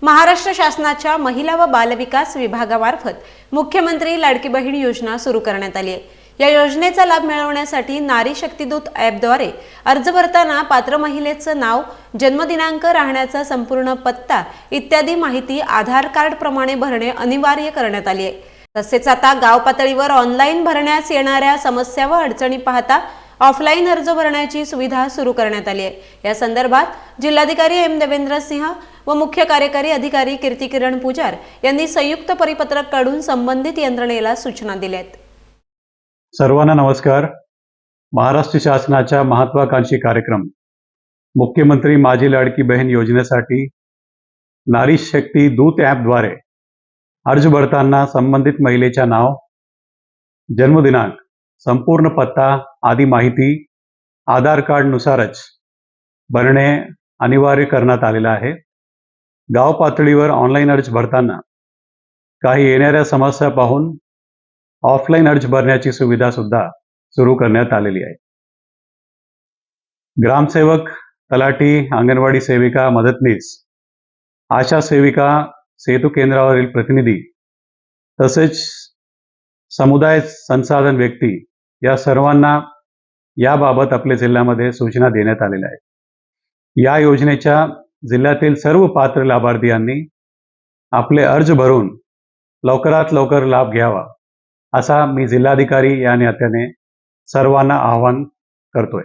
महाराष्ट्र शासनाच्या महिला व बालविकास विभागामार्फत मुख्यमंत्री लाडकी बहीण योजना सुरू करण्यात आली आहे। या योजनेचा लाभ मिळवण्यासाठी नारी शक्तिदूत ॲपद्वारे अर्ज भरताना पात्र महिलेचं नाव, जन्मदिनांक, राहण्याचा संपूर्ण पत्ता इत्यादी माहिती आधार कार्ड प्रमाणे भरणे अनिवार्य करण्यात आली आहे। तसेच आता गाव पातळीवर ऑनलाईन भरण्यास येणाऱ्या समस्या व अडचणी पाहता ऑफलाईन अर्ज भरण्याची सुविधा सुरू करण्यात आली आहे। या संदर्भात जिल्हाधिकारी एम देवेंद्र सिंह व मुख्य कार्यकारी अधिकारी कीर्तिकिरण पुजार यांनी संयुक्त परिपत्रक काढून संबंधित यंत्रणेला सूचना दिल्या आहेत। सर्वांना नमस्कार। महाराष्ट्र शासनाच्या महत्त्वाकांक्षी कार्यक्रम मुख्यमंत्री माझी लाडकी बहीण योजनेसाठी नारी शक्ती दूत ॲपद्वारे अर्ज भरताना संबंधित महिलेचे नाव, जन्मदिनांक, संपूर्ण पत्ता आदी माहिती आधार कार्ड नुसारच भरणे अनिवार्य करण्यात आलेलं आहे। गाव पातळीवर ऑनलाईन अर्ज भरताना काही येणाऱ्या समस्या पाहून ऑफलाईन अर्ज भरण्याची सुविधा सुद्धा सुरू करण्यात आलेली आहे। ग्रामसेवक, तलाठी, अंगणवाडी सेविका, मदतनीस, आशा सेविका, सेतू केंद्रावरील प्रतिनिधी तसेच समुदाय संसाधन व्यक्ती या सर्वांना याबाबत आपल्या जिल्ह्यामध्ये सूचना देण्यात आलेल्या आहेत। या योजनेच्या जिल्ह्यातील सर्व पात्र लाभार्थीयांनी आपले अर्ज भरून लवकरात लवकर लाभ घ्यावा असा मी जिल्हाधिकारी या नात्याने सर्वांना आवाहन करतोय।